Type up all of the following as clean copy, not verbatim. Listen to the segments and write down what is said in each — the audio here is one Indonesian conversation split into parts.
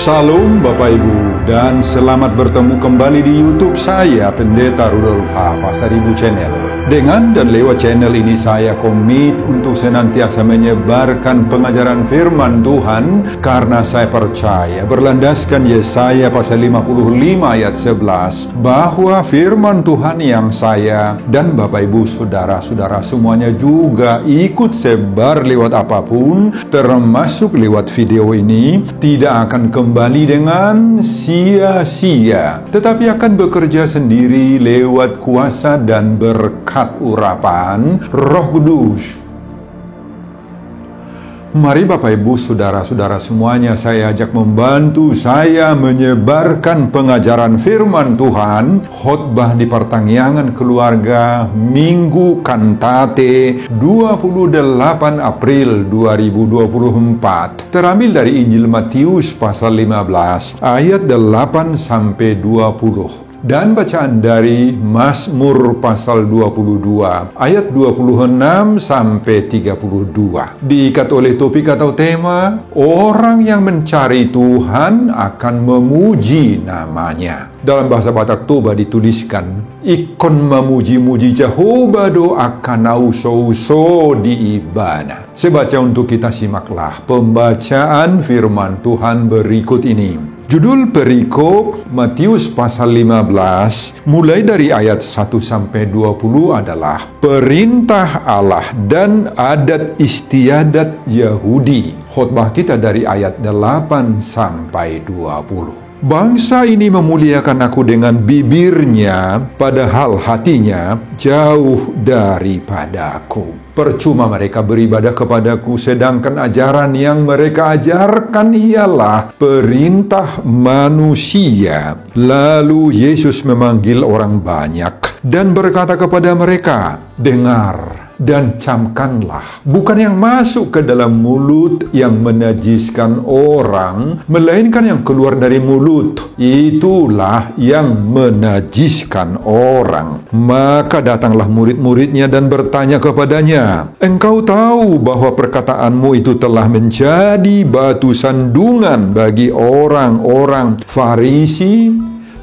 Salam Bapak Ibu, dan selamat bertemu kembali di YouTube saya, Pendeta Rudolf H. Pasaribu Channel. Dengan dan lewat channel ini saya komit untuk senantiasa menyebarkan pengajaran firman Tuhan, karena saya percaya berlandaskan Yesaya pasal 55 ayat 11 bahwa firman Tuhan yang saya dan Bapak Ibu saudara-saudara semuanya juga ikut sebar lewat apapun, termasuk lewat video ini, tidak akan kembali dengan sia-sia, tetapi akan bekerja sendiri lewat kuasa dan berkat urapan Roh Kudus. Mari Bapak Ibu saudara-saudara semuanya, saya ajak membantu saya menyebarkan pengajaran firman Tuhan, khotbah di pertanggihan keluarga, Minggu Kantate 28 April 2024. Terambil dari Injil Matius pasal 15 ayat 8 sampai 20. Dan bacaan dari Mazmur pasal 22 ayat 26 sampai 32. Diikat oleh topik atau tema, orang yang mencari Tuhan akan memuji namanya. Dalam bahasa Batak Toba dituliskan, ikon memuji-muji Jehovah do akan auso-uso di ibana. Saya baca untuk kita, simaklah pembacaan firman Tuhan berikut ini. Judul perikop Matius pasal 15 mulai dari ayat 1 sampai 20 adalah perintah Allah dan adat istiadat Yahudi. Khotbah kita dari ayat 8 sampai 20. Bangsa ini memuliakan aku dengan bibirnya, padahal hatinya jauh daripadaku. Percuma mereka beribadah kepadaku, sedangkan ajaran yang mereka ajarkan ialah perintah manusia. Lalu Yesus memanggil orang banyak dan berkata kepada mereka, dengar dan camkanlah, bukan yang masuk ke dalam mulut yang menajiskan orang, melainkan yang keluar dari mulut, itulah yang menajiskan orang. Maka datanglah murid-muridnya dan bertanya kepadanya, engkau tahu bahwa perkataanmu itu telah menjadi batu sandungan bagi orang-orang Farisi?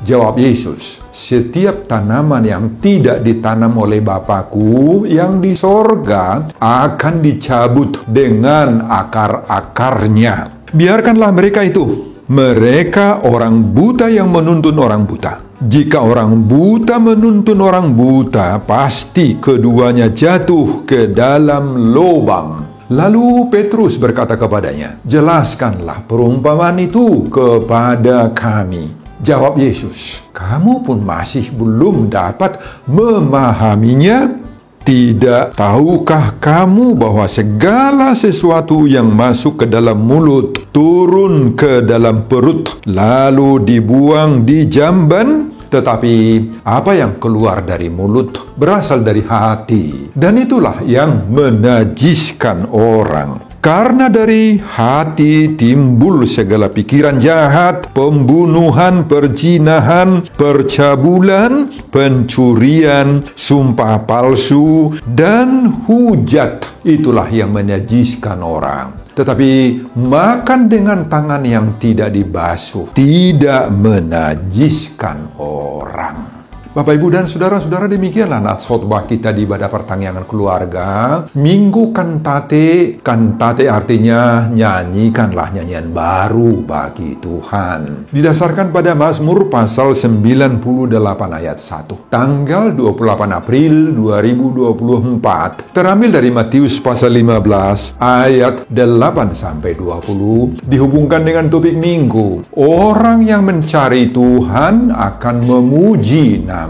Jawab Yesus, setiap tanaman yang tidak ditanam oleh Bapakku yang di sorga akan dicabut dengan akar-akarnya. Biarkanlah mereka itu. Mereka orang buta yang menuntun orang buta. Jika orang buta menuntun orang buta, pasti keduanya jatuh ke dalam lubang. Lalu Petrus berkata kepadanya, jelaskanlah perumpamaan itu kepada kami. Jawab Yesus, kamu pun masih belum dapat memahaminya? Tidak tahukah kamu bahwa segala sesuatu yang masuk ke dalam mulut turun ke dalam perut lalu dibuang di jamban? Tetapi apa yang keluar dari mulut berasal dari hati, dan itulah yang menajiskan orang. Karena dari hati timbul segala pikiran jahat, pembunuhan, perzinahan, percabulan, pencurian, sumpah palsu, dan hujat. Itulah yang menajiskan orang. Tetapi makan dengan tangan yang tidak dibasuh tidak menajiskan orang. Bapak, Ibu, dan saudara-saudara, demikianlah nats khotbah kita di ibadah pertanggihan keluarga, Minggu Kantate. Kantate artinya nyanyikanlah nyanyian baru bagi Tuhan. Didasarkan pada Mazmur pasal 98 ayat 1. Tanggal 28 April 2024. Terambil dari Matius pasal 15 ayat 8 sampai 20. Dihubungkan dengan topik Minggu. Orang yang mencari Tuhan akan memuji namanya.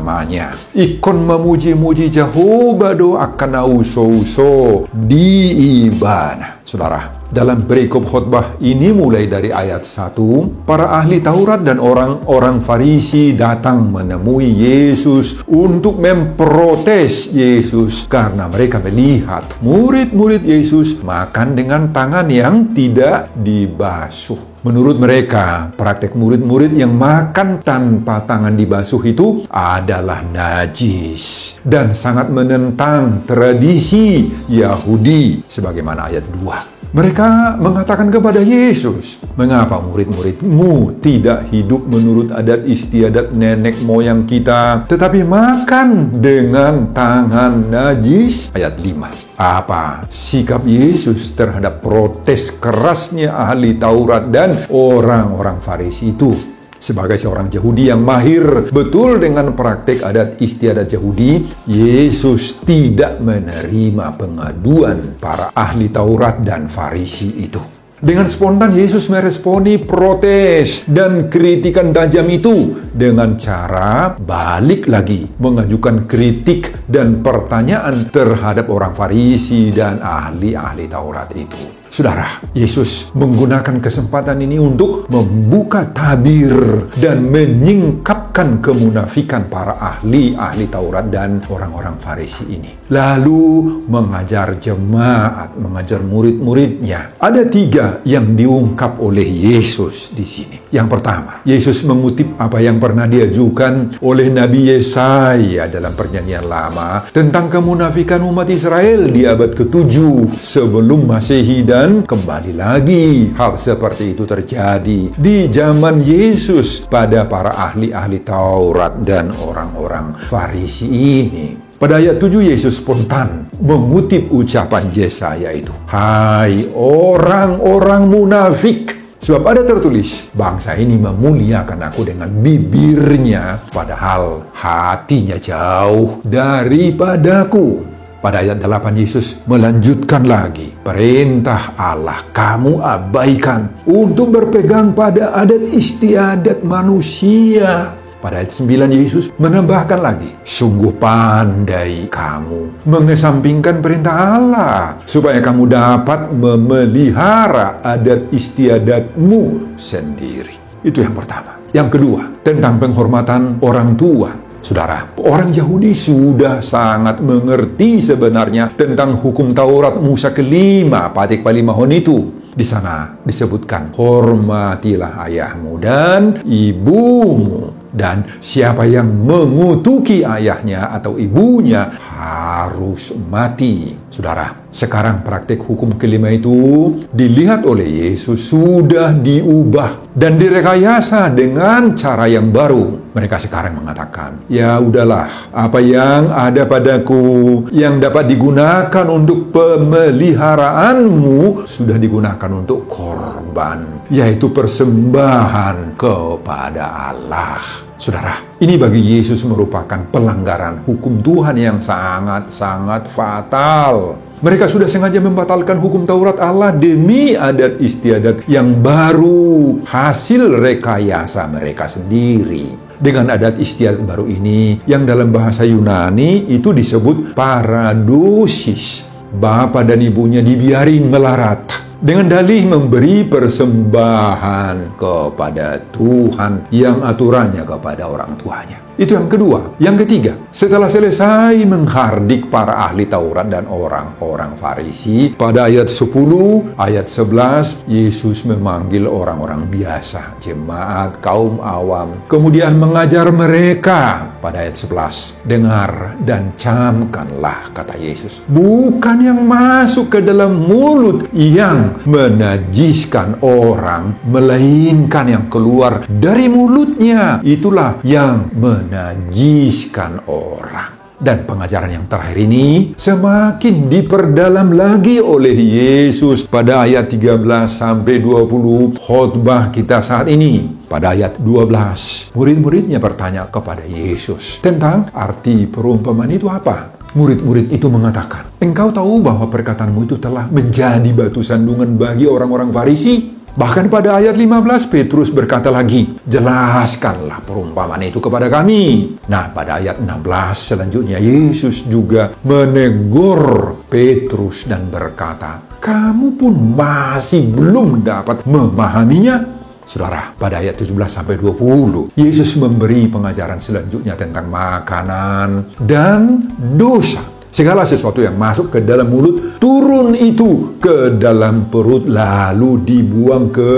Ikon memuji-muji Jehovah do akan auso-uso di ibana. Saudara, dalam perikop khotbah ini mulai dari ayat 1, para ahli Taurat dan orang-orang Farisi datang menemui Yesus untuk memprotes Yesus karena mereka melihat murid-murid Yesus makan dengan tangan yang tidak dibasuh. Menurut mereka, praktek murid-murid yang makan tanpa tangan dibasuh itu adalah najis dan sangat menentang tradisi Yahudi, sebagaimana ayat 2. Mereka mengatakan kepada Yesus, "Mengapa murid-muridmu tidak hidup menurut adat istiadat nenek moyang kita, tetapi makan dengan tangan najis?" Ayat 5. Apa sikap Yesus terhadap protes kerasnya ahli Taurat dan orang-orang Farisi itu? Sebagai seorang Yahudi yang mahir betul dengan praktik adat istiadat Yahudi, Yesus tidak menerima pengaduan para ahli Taurat dan Farisi itu. Dengan spontan Yesus meresponi protes dan kritikan tajam itu dengan cara balik lagi mengajukan kritik dan pertanyaan terhadap orang Farisi dan ahli-ahli Taurat itu. Saudara, Yesus menggunakan kesempatan ini untuk membuka tabir dan menyingkapkan kemunafikan para ahli-ahli Taurat dan orang-orang Farisi ini. Lalu mengajar jemaat, mengajar murid-muridnya. Ada 3 yang diungkap oleh Yesus di sini. Yang pertama, Yesus mengutip apa yang pernah diajukan oleh Nabi Yesaya dalam Perjanjian Lama tentang kemunafikan umat Israel di abad ke-7 sebelum Masehi, dan kembali lagi hal seperti itu terjadi di zaman Yesus pada para ahli-ahli Taurat dan orang-orang Farisi ini. Pada ayat 7 Yesus spontan mengutip ucapan Yesaya itu. "Hai orang-orang munafik, sebab ada tertulis, bangsa ini memuliakan aku dengan bibirnya, padahal hatinya jauh daripadaku." Pada ayat 8 Yesus melanjutkan lagi, "Perintah Allah kamu abaikan untuk berpegang pada adat istiadat manusia." Pada ayat 9 Yesus menambahkan lagi, "Sungguh pandai kamu mengesampingkan perintah Allah, supaya kamu dapat memelihara adat istiadatmu sendiri." Itu yang pertama. Yang kedua, tentang penghormatan orang tua. Saudara, orang Yahudi sudah sangat mengerti sebenarnya tentang hukum Taurat Musa ke-5, Patik Palimahon itu. Di sana disebutkan, "Hormatilah ayahmu dan ibumu, dan siapa yang mengutuki ayahnya atau ibunya harus mati." Saudara, sekarang praktik hukum kelima itu dilihat oleh Yesus sudah diubah dan direkayasa dengan cara yang baru. Mereka sekarang mengatakan, "Ya udahlah, apa yang ada padaku yang dapat digunakan untuk pemeliharaanmu sudah digunakan untuk korban, yaitu persembahan kepada Allah." Saudara, ini bagi Yesus merupakan pelanggaran hukum Tuhan yang sangat-sangat fatal. Mereka sudah sengaja membatalkan hukum Taurat Allah demi adat istiadat yang baru, hasil rekayasa mereka sendiri. Dengan adat istiadat baru ini, yang dalam bahasa Yunani itu disebut paradosis. Bapak dan ibunya dibiarin melarat dengan dalih memberi persembahan kepada Tuhan yang aturannya kepada orang tuanya. Itu yang kedua. Yang ketiga, setelah selesai menghardik para ahli Taurat dan orang-orang Farisi, pada ayat 10, ayat 11, Yesus memanggil orang-orang biasa, jemaat kaum awam, kemudian mengajar mereka. Pada ayat 11, "Dengar dan camkanlah," kata Yesus, "bukan yang masuk ke dalam mulut yang menajiskan orang, melainkan yang keluar dari mulutnya, itulah yang menajiskan orang." Dan pengajaran yang terakhir ini semakin diperdalam lagi oleh Yesus pada ayat 13-20 khotbah kita saat ini. Pada ayat 12, murid-muridnya bertanya kepada Yesus tentang arti perumpamaan itu apa. Murid-murid itu mengatakan, "Engkau tahu bahwa perkataanmu itu telah menjadi batu sandungan bagi orang-orang Farisi?" Bahkan pada ayat 15, Petrus berkata lagi, "Jelaskanlah perumpamaan itu kepada kami." Nah, pada ayat 16 selanjutnya, Yesus juga menegur Petrus dan berkata, "Kamu pun masih belum dapat memahaminya?" Saudara, pada ayat 17-20, Yesus memberi pengajaran selanjutnya tentang makanan dan dosa. Segala sesuatu yang masuk ke dalam mulut, turun itu ke dalam perut, lalu dibuang ke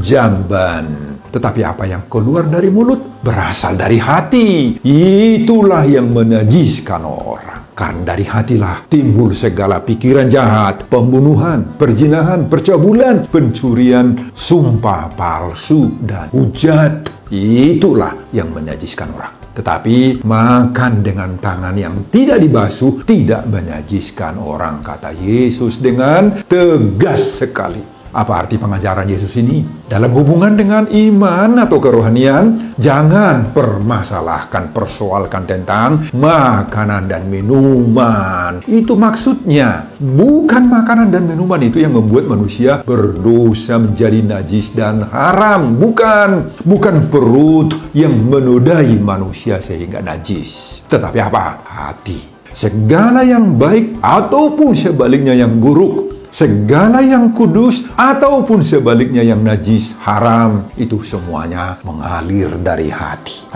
jamban. Tetapi apa yang keluar dari mulut berasal dari hati. Itulah yang menajiskan orang. Karena dari hatilah timbul segala pikiran jahat, pembunuhan, perzinahan, percabulan, pencurian, sumpah palsu, dan hujat. Itulah yang menajiskan orang. Tetapi makan dengan tangan yang tidak dibasuh tidak menajiskan orang, kata Yesus dengan tegas sekali. Apa arti pengajaran Yesus ini? Dalam hubungan dengan iman atau kerohanian, jangan persoalkan tentang makanan dan minuman. Itu maksudnya. Bukan makanan dan minuman itu yang membuat manusia berdosa menjadi najis dan haram. Bukan perut yang menodai manusia sehingga najis. Tetapi apa? Hati. Segala yang baik ataupun sebaliknya yang buruk, segala yang kudus ataupun sebaliknya yang najis, haram, itu semuanya mengalir dari hati.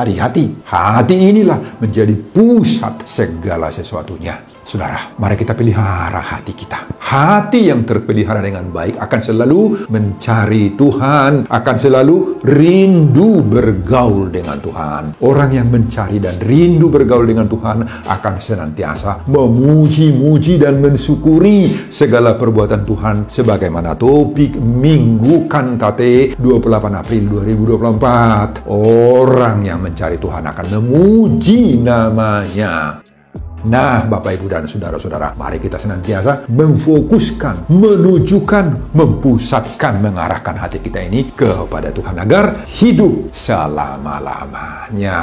Hati inilah menjadi pusat segala sesuatunya. Saudara, mari kita pelihara hati kita. Hati yang terpelihara dengan baik akan selalu mencari Tuhan, akan selalu rindu bergaul dengan Tuhan. Orang yang mencari dan rindu bergaul dengan Tuhan akan senantiasa memuji-muji dan mensyukuri segala perbuatan Tuhan, sebagaimana topik Minggu Kantate 28 April 2024. Orang yang mencari Tuhan akan memuji namanya. Nah, Bapak, Ibu, dan saudara-saudara, mari kita senantiasa memfokuskan, menujukan, mempusatkan, mengarahkan hati kita ini kepada Tuhan agar hidup selama-lamanya.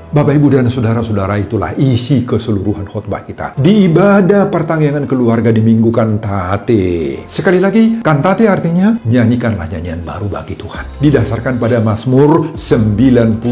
Bapak, Ibu, dan saudara-saudara, itulah isi keseluruhan khotbah kita di ibadah pertanggihan keluarga di Minggu Kantate. Sekali lagi, Kantate artinya nyanyikanlah nyanyian baru bagi Tuhan. Didasarkan pada Mazmur 98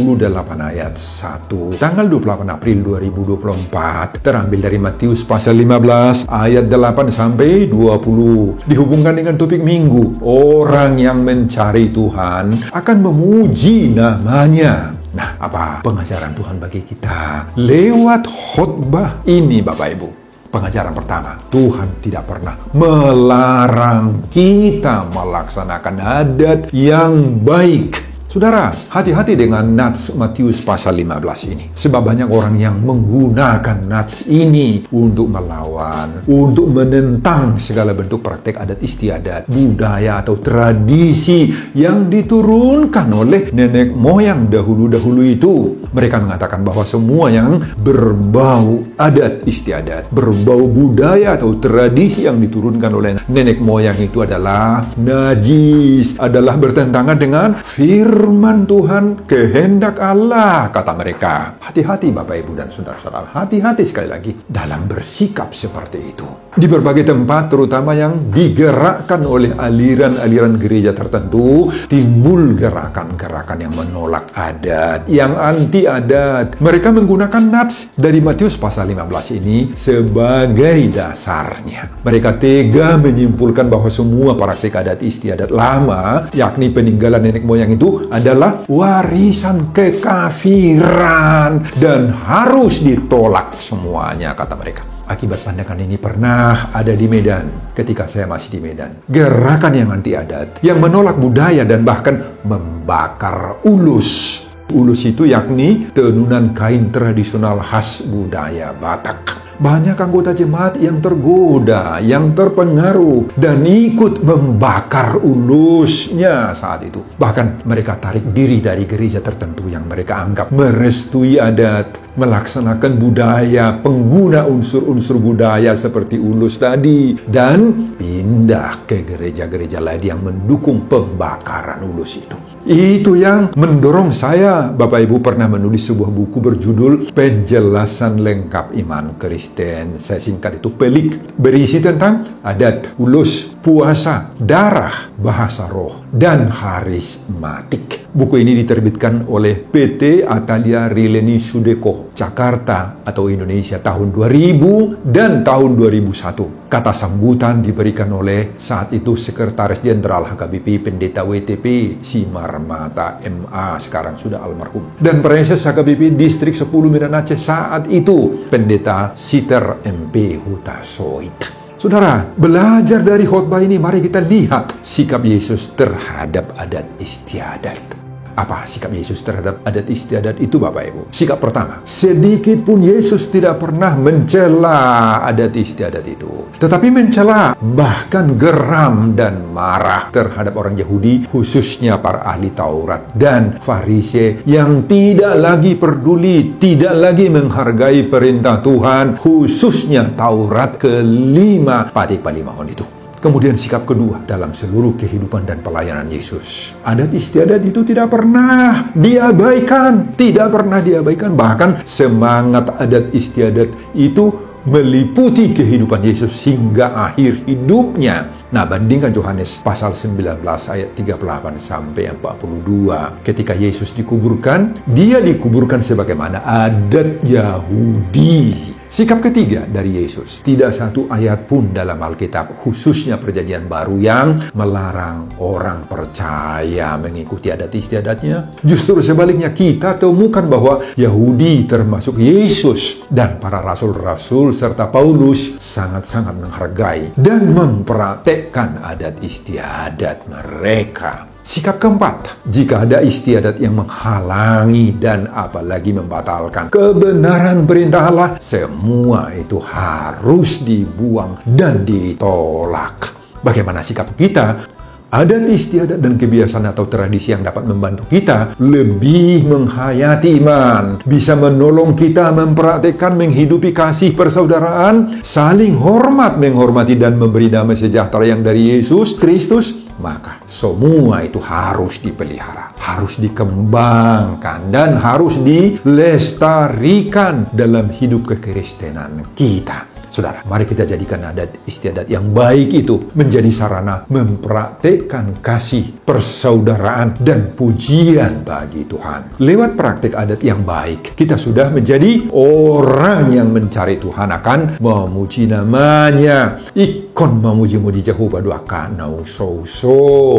ayat 1. Tanggal 28 April 2024. Terambil dari Matius pasal 15 ayat 8 sampai 20. Dihubungkan dengan topik Minggu. Orang yang mencari Tuhan akan memuji namanya. Nah, apa pengajaran Tuhan bagi kita lewat khotbah ini, Bapak Ibu? Pengajaran pertama, Tuhan tidak pernah melarang kita melaksanakan adat yang baik. Saudara, hati-hati dengan nats Matius pasal 15 ini. Sebab banyak orang yang menggunakan nats ini untuk melawan, untuk menentang segala bentuk praktek adat istiadat, budaya atau tradisi yang diturunkan oleh nenek moyang dahulu-dahulu itu. Mereka mengatakan bahwa semua yang berbau adat istiadat, berbau budaya atau tradisi yang diturunkan oleh nenek moyang itu adalah najis, adalah bertentangan dengan firman Tuhan, kehendak Allah, kata mereka. Hati-hati Bapak, Ibu, dan saudara-saudara. Hati-hati sekali lagi dalam bersikap seperti itu. Di berbagai tempat, terutama yang digerakkan oleh aliran-aliran gereja tertentu, timbul gerakan-gerakan yang menolak adat, yang anti-adat. Mereka menggunakan nats dari Matius pasal 15 ini sebagai dasarnya. Mereka tega menyimpulkan bahwa semua praktik adat istiadat lama, yakni peninggalan nenek moyang itu, adalah warisan kekafiran dan harus ditolak semuanya, kata mereka. Akibat pandangan ini pernah ada di Medan, ketika saya masih di Medan. Gerakan yang anti adat, yang menolak budaya dan bahkan membakar ulus. Ulus itu yakni tenunan kain tradisional khas budaya Batak. Banyak anggota jemaat yang tergoda, yang terpengaruh, dan ikut membakar ulusnya saat itu. Bahkan mereka tarik diri dari gereja tertentu yang mereka anggap merestui adat, melaksanakan budaya, pengguna unsur-unsur budaya seperti ulus tadi, dan pindah ke gereja-gereja lain yang mendukung pembakaran ulus itu. Itu yang mendorong saya, Bapak Ibu, pernah menulis sebuah buku berjudul Penjelasan Lengkap Iman Kristen. Saya singkat itu PELIK. Berisi tentang adat, ulus, puasa, darah, bahasa roh, dan harismatik. Buku ini diterbitkan oleh PT Atalia Rileni Sudeko, Jakarta atau Indonesia tahun 2000 dan tahun 2001. Kata sambutan diberikan oleh saat itu Sekretaris Jenderal HKBP Pendeta WTP Simar Mata MA, sekarang sudah almarhum, dan Presiden HKBP Distrik 10 Medan Aceh saat itu Pendeta Siter MP Hutasoit. Saudara, belajar dari khotbah ini, mari kita lihat sikap Yesus terhadap adat istiadat. Apa sikap Yesus terhadap adat istiadat itu, Bapak Ibu? Sikap pertama, sedikit pun Yesus tidak pernah mencela adat istiadat itu, tetapi mencela, bahkan geram dan marah terhadap orang Yahudi, khususnya para ahli Taurat dan Farisi yang tidak lagi peduli, tidak lagi menghargai perintah Tuhan, khususnya Taurat kelima patik palimahon itu. Kemudian sikap kedua dalam seluruh kehidupan dan pelayanan Yesus. Adat istiadat itu tidak pernah diabaikan. Tidak pernah diabaikan. Bahkan semangat adat istiadat itu meliputi kehidupan Yesus hingga akhir hidupnya. Nah, bandingkan Yohanes pasal 19 ayat 38 sampai 42. Ketika Yesus dikuburkan, dia dikuburkan sebagaimana adat Yahudi. Sikap ketiga dari Yesus, tidak satu ayat pun dalam Alkitab, khususnya Perjanjian Baru, yang melarang orang percaya mengikuti adat istiadatnya. Justru sebaliknya, kita temukan bahwa Yahudi termasuk Yesus dan para rasul-rasul serta Paulus sangat-sangat menghargai dan mempraktekkan adat istiadat mereka. Sikap keempat, jika ada istiadat yang menghalangi dan apalagi membatalkan kebenaran perintah Allah, semua itu harus dibuang dan ditolak. Bagaimana sikap kita? Adat istiadat dan kebiasaan atau tradisi yang dapat membantu kita lebih menghayati iman, bisa menolong kita mempraktekkan menghidupi kasih persaudaraan, saling hormat, menghormati dan memberi damai sejahtera yang dari Yesus Kristus, maka semua itu harus dipelihara, harus dikembangkan, dan harus dilestarikan dalam hidup kekristenan kita. Saudara, mari kita jadikan adat istiadat yang baik itu menjadi sarana mempraktekkan kasih, persaudaraan, dan pujian bagi Tuhan. Lewat praktek adat yang baik, kita sudah menjadi orang yang mencari Tuhan akan memuji namanya. Ikon memuji-muji Jehovah doaka nau so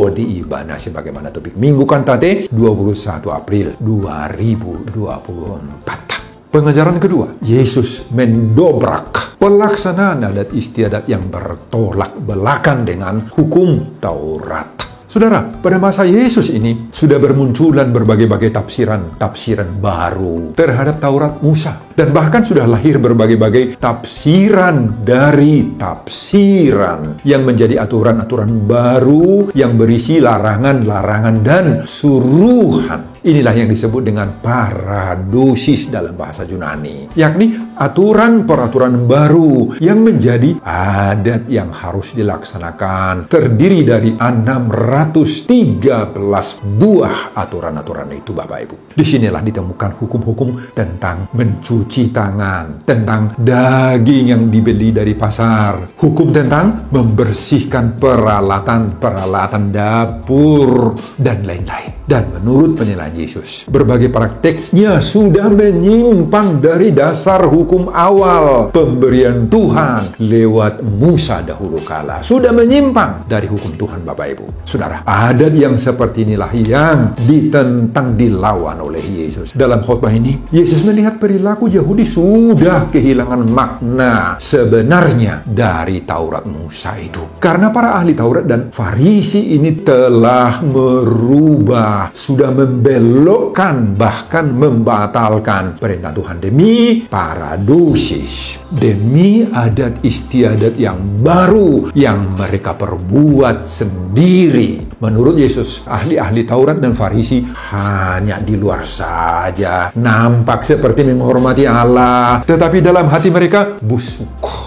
di ibana sebagaimana topik minggu kantate 21 April 2024. Pengajaran kedua, Yesus mendobrak pelaksanaan adat istiadat yang bertolak belakang dengan hukum Taurat. Saudara, pada masa Yesus ini sudah bermunculan berbagai-bagai tafsiran baru terhadap Taurat Musa. Dan bahkan sudah lahir berbagai-bagai tafsiran dari tafsiran yang menjadi aturan-aturan baru yang berisi larangan-larangan dan suruhan. Inilah yang disebut dengan paradosis dalam bahasa Yunani, yakni aturan-peraturan baru yang menjadi adat yang harus dilaksanakan, terdiri dari 613 buah aturan-aturan itu, Bapak Ibu. Disinilah ditemukan hukum-hukum tentang mencuci tangan, tentang daging yang dibeli dari pasar, hukum tentang membersihkan peralatan dapur, dan lain-lain. Dan menurut penilaian Yesus, berbagai prakteknya sudah menyimpang dari dasar hukum awal pemberian Tuhan lewat Musa dahulu kala. Sudah menyimpang dari hukum Tuhan, Bapak Ibu. Saudara, adat yang seperti inilah yang ditentang, dilawan oleh Yesus. Dalam khotbah ini, Yesus melihat perilaku Yahudi sudah kehilangan makna sebenarnya dari Taurat Musa itu. Karena para ahli Taurat dan Farisi ini telah merubah, sudah membelokkan, bahkan membatalkan perintah Tuhan demi paradosis, demi adat istiadat yang baru yang mereka perbuat sendiri. Menurut Yesus, ahli-ahli Taurat dan Farisi hanya di luar saja nampak seperti menghormati Allah, tetapi dalam hati mereka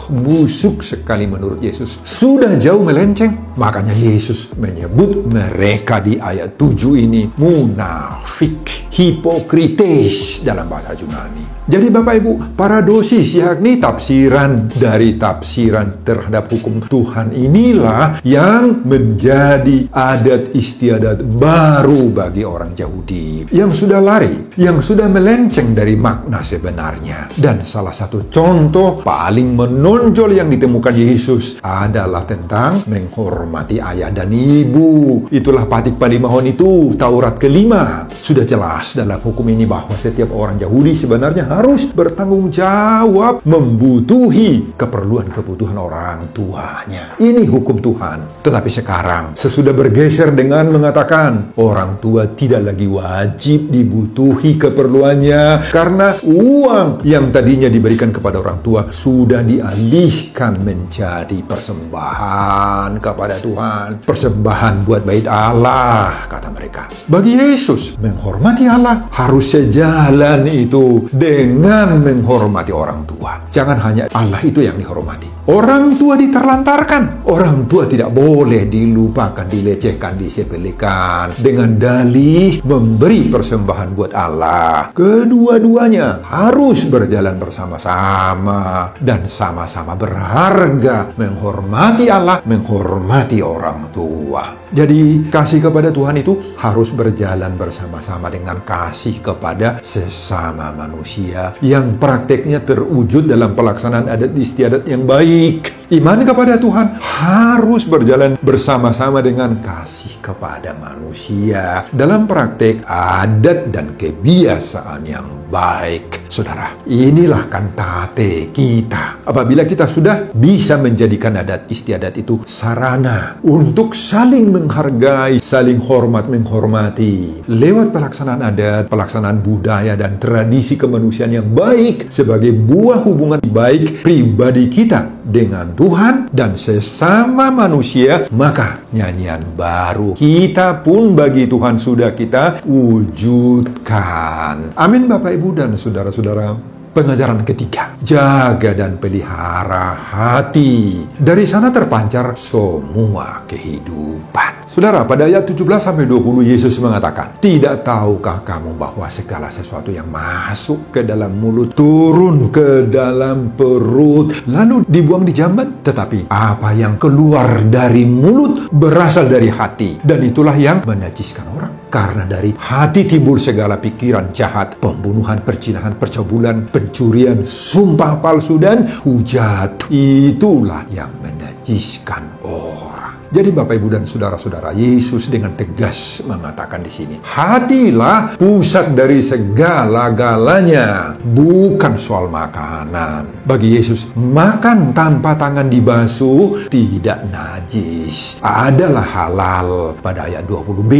busuk sekali menurut Yesus. Sudah jauh melenceng. Makanya Yesus menyebut mereka di ayat 7 ini munafik, hipokrites dalam bahasa Yunani. Jadi Bapak Ibu, paradosis yakni tafsiran dari tafsiran terhadap hukum Tuhan inilah yang menjadi adat istiadat baru bagi orang Yahudi yang sudah lari, yang sudah melenceng dari makna sebenarnya. Dan salah satu contoh paling menonjol yang ditemukan Yesus adalah tentang menghormati ayah dan ibu. Itulah patik palimahon itu, Taurat kelima. Sudah jelas dalam hukum ini bahwa setiap orang Yahudi sebenarnya harus bertanggung jawab membutuhi keperluan-kebutuhan orang tuanya. Ini hukum Tuhan. Tetapi sekarang, sesudah bergeser bergeser dengan mengatakan, orang tua tidak lagi wajib dibutuhi keperluannya karena uang yang tadinya diberikan kepada orang tua sudah dialihkan menjadi persembahan kepada Tuhan. Persembahan buat bait Allah, kata mereka. Bagi Yesus, menghormati Allah harus sejalan itu dengan menghormati orang tua. Jangan hanya Allah itu yang dihormati. Orang tua diterlantarkan. Orang tua tidak boleh dilupakan, dilecehkan, disepelekan dengan dalih memberi persembahan buat Allah. Kedua-duanya harus berjalan bersama-sama dan sama-sama berharga, menghormati Allah, menghormati orang tua. Jadi kasih kepada Tuhan itu harus berjalan bersama-sama dengan kasih kepada sesama manusia yang prakteknya terwujud dalam pelaksanaan adat istiadat yang baik. Iman kepada Tuhan harus berjalan bersama-sama dengan kasih kepada manusia dalam praktek adat dan kebiasaan yang baik. Saudara, inilah kantate kita. Apabila kita sudah bisa menjadikan adat istiadat itu sarana untuk saling menghargai, saling hormat menghormati lewat pelaksanaan adat, pelaksanaan budaya dan tradisi kemanusiaan yang baik sebagai buah hubungan baik pribadi kita dengan Tuhan dan sesama manusia, maka nyanyian baru kita pun bagi Tuhan sudah kita wujudkan. Amin Bapak Ibu dan saudara-saudara. Pengajaran ketiga, jaga dan pelihara hati. Dari sana terpancar semua kehidupan. Saudara, pada ayat 17-20 Yesus mengatakan, tidak tahukah kamu bahwa segala sesuatu yang masuk ke dalam mulut turun ke dalam perut lalu dibuang di jamban? Tetapi apa yang keluar dari mulut berasal dari hati, dan itulah yang menajiskan orang. Karena dari hati timbul segala pikiran jahat, pembunuhan, perzinahan, percabulan, pencurian, sumpah palsu, dan hujat. Itulah yang menajiskan orang. Jadi Bapak Ibu dan saudara-saudara, Yesus dengan tegas mengatakan di sini, hatilah pusat dari segala-galanya, bukan soal makanan. Bagi Yesus, makan tanpa tangan dibasuh tidak najis, adalah halal pada ayat 20b.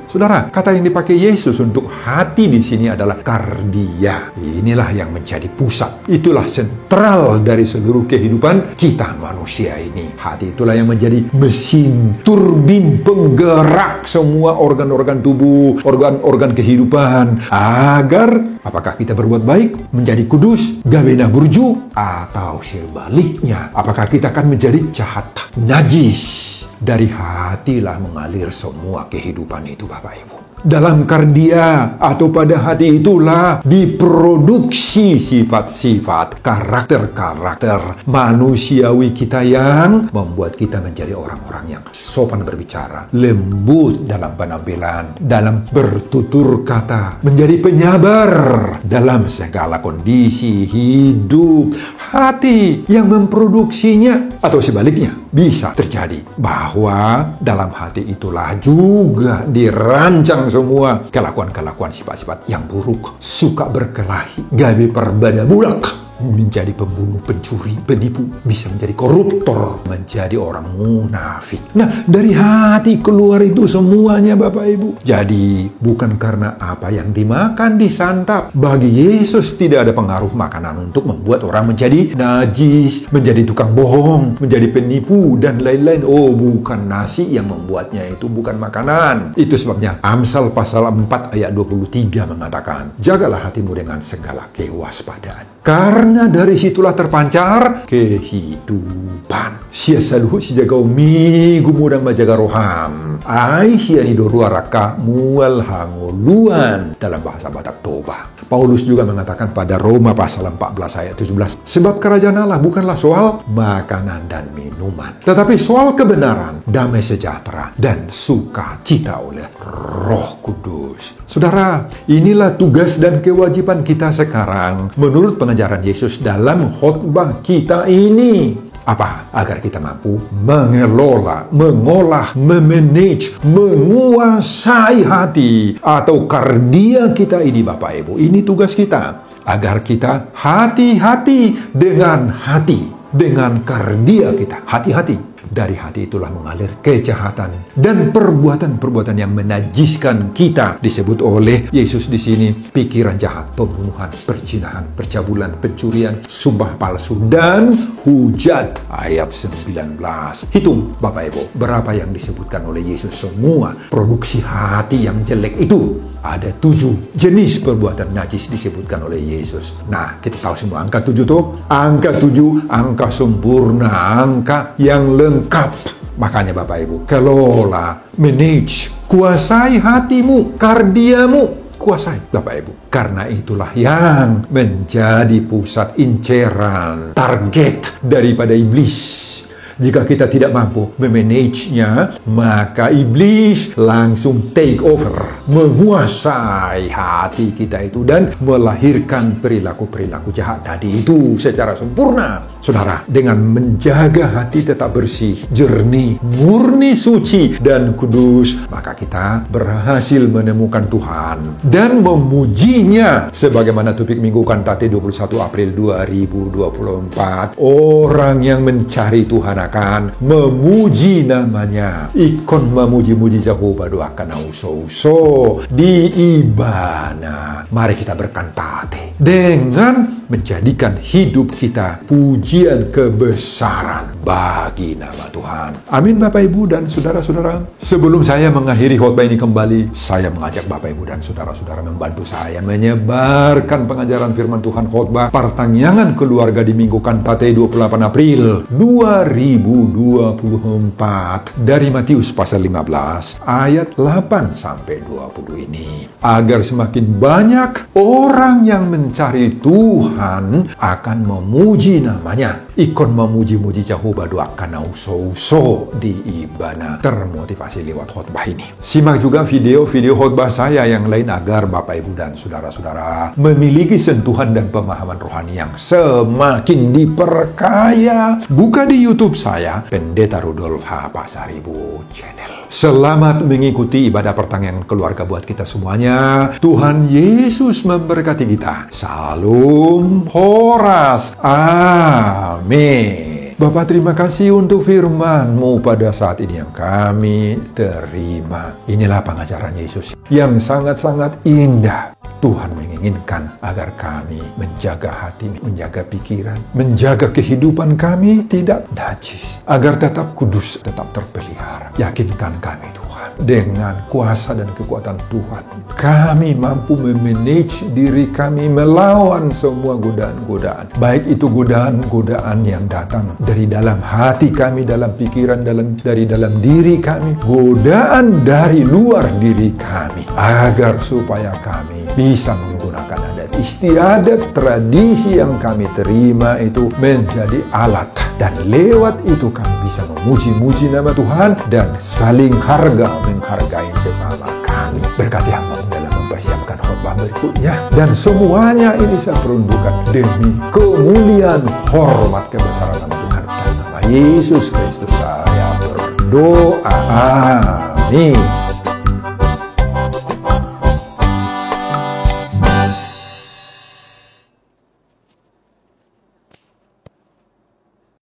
Saudara, kata yang dipakai Yesus untuk hati di sini adalah kardia. Inilah yang menjadi pusat. Itulah sentral dari seluruh kehidupan kita manusia ini. Hati itulah yang menjadi mesin, turbin penggerak semua organ-organ tubuh, organ-organ kehidupan. Agar apakah kita berbuat baik, menjadi kudus, gawena burju, atau sebaliknya, apakah kita akan menjadi jahat, najis. Dari hatilah mengalir semua kehidupan itu, Bapak Ibu. Dalam kardia atau pada hati itulah diproduksi sifat-sifat, karakter-karakter manusiawi kita yang membuat kita menjadi orang-orang yang sopan berbicara, lembut dalam penampilan, dalam bertutur kata, menjadi penyabar dalam segala kondisi hidup. Hati yang memproduksinya, atau sebaliknya, bisa terjadi bahwa dalam hati itulah juga dirancang semua kelakuan-kelakuan sifat-sifat yang buruk, suka berkelahi, gawe perbada bulak, menjadi pembunuh, pencuri, penipu, bisa menjadi koruptor, menjadi orang munafik. Nah, dari hati keluar itu semuanya, Bapak Ibu. Jadi, bukan karena apa yang dimakan, disantap. Bagi Yesus tidak ada pengaruh makanan untuk membuat orang menjadi najis, menjadi tukang bohong, menjadi penipu, dan lain-lain. Oh, bukan nasi yang membuatnya, itu bukan makanan. Itu sebabnya Amsal pasal 4 ayat 23 mengatakan, jagalah hatimu dengan segala kewaspadaan. Karena dari situlah terpancar kehidupan. Sia saluhu si jagau mi gumudang majaga roham. Ai sia ni dorua raka mual hangoluan dalam bahasa Batak Toba. Paulus juga mengatakan pada Roma pasal 14 ayat 17. Sebab kerajaan Allah bukanlah soal makanan dan minuman, tetapi soal kebenaran, damai sejahtera, dan sukacita oleh Roh Kudus. Saudara, inilah tugas dan kewajiban kita sekarang menurut pengajaran Yesus dalam khotbah kita ini. Apa? Agar kita mampu mengelola, mengolah, memanage, menguasai hati atau kardia kita ini, Bapak Ibu. Ini tugas kita. Agar kita hati-hati dengan hati, dengan kardia kita. Hati-hati. Dari hati itulah mengalir kejahatan dan perbuatan-perbuatan yang menajiskan kita. Disebut oleh Yesus di sini pikiran jahat, pembunuhan, perzinahan, percabulan, pencurian, sumpah palsu, dan hujat. Ayat 19. Hitung Bapak Ibu, berapa yang disebutkan oleh Yesus. Semua produksi hati yang jelek itu. Ada 7 jenis perbuatan najis disebutkan oleh Yesus. Nah, kita tahu semua angka 7 tuh. Angka 7, angka sempurna, angka yang lengkap. Makanya Bapak Ibu, kelola, manage, kuasai hatimu, kardiamu. Kuasai Bapak Ibu. Karena itulah yang menjadi pusat inceran, target daripada iblis. Jika kita tidak mampu memanagenya, maka iblis langsung take over, menguasai hati kita itu dan melahirkan perilaku-perilaku jahat tadi itu secara sempurna. Saudara, dengan menjaga hati tetap bersih, jernih, murni, suci, dan kudus, maka kita berhasil menemukan Tuhan dan memujinya. Sebagaimana topik Minggu Kantate 21 April 2024, orang yang mencari Tuhan akan memuji namanya. Ikon memuji-muji Jehovah doakan uso-uso di ibana. Mari kita berkantate dengan menjadikan hidup kita pujian kebesaran bagi nama Tuhan. Amin Bapak Ibu dan saudara-saudara. Sebelum saya mengakhiri khotbah ini kembali, saya mengajak Bapak Ibu dan saudara-saudara membantu saya menyebarkan pengajaran firman Tuhan khotbah pertanyaan keluarga di Minggu Kantate 28 April 2024 dari Matius pasal 15 ayat 8 sampai 20 ini, agar semakin banyak orang yang mencari Tuhan akan memuji namanya. Ikon memuji-muji Jehovah doakan uso-uso di ibana. Termotivasi lewat khotbah ini. Simak juga video-video khotbah saya yang lain agar Bapak Ibu dan saudara-saudara memiliki sentuhan dan pemahaman rohani yang semakin diperkaya. Buka di YouTube saya, Pendeta Rudolf H. Pasaribu Channel. Selamat mengikuti ibadah pertanyaan keluarga buat kita semuanya. Tuhan Yesus memberkati kita. Salam Horas. Amin. Bapak, terima kasih untuk firman-Mu pada saat ini yang kami terima. Inilah pengajaran Yesus yang sangat-sangat indah. Tuhan menginginkan agar kami menjaga hati, menjaga pikiran, menjaga kehidupan kami tidak najis, agar tetap kudus, tetap terpelihara. Yakinkan kami Tuhan, dengan kuasa dan kekuatan Tuhan, kami mampu memanage diri kami melawan semua godaan-godaan. Baik itu godaan-godaan yang datang dari dalam hati kami, dalam pikiran, dari dalam diri kami, godaan dari luar diri kami, agar supaya kami bisa menggunakan adat istiadat tradisi yang kami terima itu menjadi alat, dan lewat itu kami bisa memuji-muji nama Tuhan dan saling menghargai sesama kami. Berkati hamba dalam mempersiapkan khotbah berikutnya, dan semuanya ini saya peruntukkan demi kemuliaan hormat kebesaran nama Tuhan dan nama Yesus Kristus saya berdoa. Amin.